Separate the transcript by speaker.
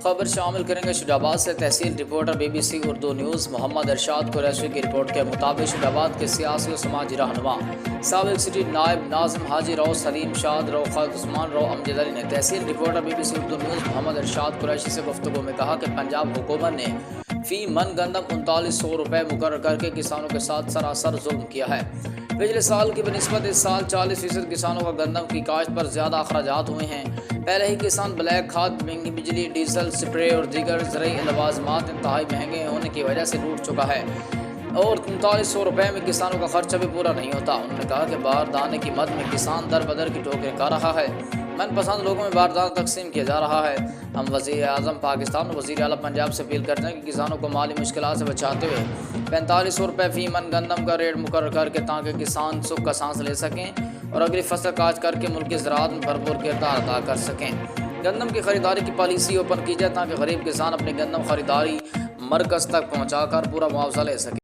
Speaker 1: خبر شامل کریں گے شجاع آباد سے۔ تحصیل رپورٹر BBC اردو نیوز محمد ارشاد قریشی کی رپورٹ کے مطابق شجاع آباد کے سیاسی و سماجی رہنما سابق سٹی نائب ناظم حاجی رو سلیم شاد رو خالد عثمان رو امجد علی نے تحصیل رپورٹر BBC اردو نیوز محمد ارشاد قریشی سے گفتگو میں کہا کہ پنجاب حکومت نے فی من گندم 3900 روپے مقرر کر کے کسانوں کے ساتھ سراسر ظلم کیا ہے۔ پچھلے سال کی بنسبت اس سال 40% کسانوں کا گندم کی کاشت پر زیادہ اخراجات ہوئے ہیں۔ پہلے ہی کسان بلیک کھاد، مہنگی بجلی، ڈیزل، سپرے اور دیگر زرعی لوازمات انتہائی مہنگے ہونے کی وجہ سے ٹوٹ چکا ہے اور 3900 روپے میں کسانوں کا خرچہ بھی پورا نہیں ہوتا۔ انہوں نے کہا کہ باردانے کی مد میں کسان در بدر کی ٹھوکریں کھا رہا ہے۔ من پسند لوگوں میں باردانہ تقسیم کیا جا رہا ہے۔ ہم وزیر اعظم پاکستان اور وزیر اعلیٰ پنجاب سے اپیل کرتے ہیں کہ کسانوں کو مالی مشکلات سے بچاتے ہوئے 4500 روپے فی من گندم کا ریٹ مقرر کر کے تاکہ کسان سکھ کا سانس لے سکیں اور اگلی فصل کاشت کر کے ملکی زراعت میں بھرپور کردار ادا کر سکیں۔ گندم کی خریداری کی پالیسی اوپن کی جائے تاکہ غریب کسان اپنی گندم خریداری مرکز تک پہنچا کر پورا معاوضہ لے سکے۔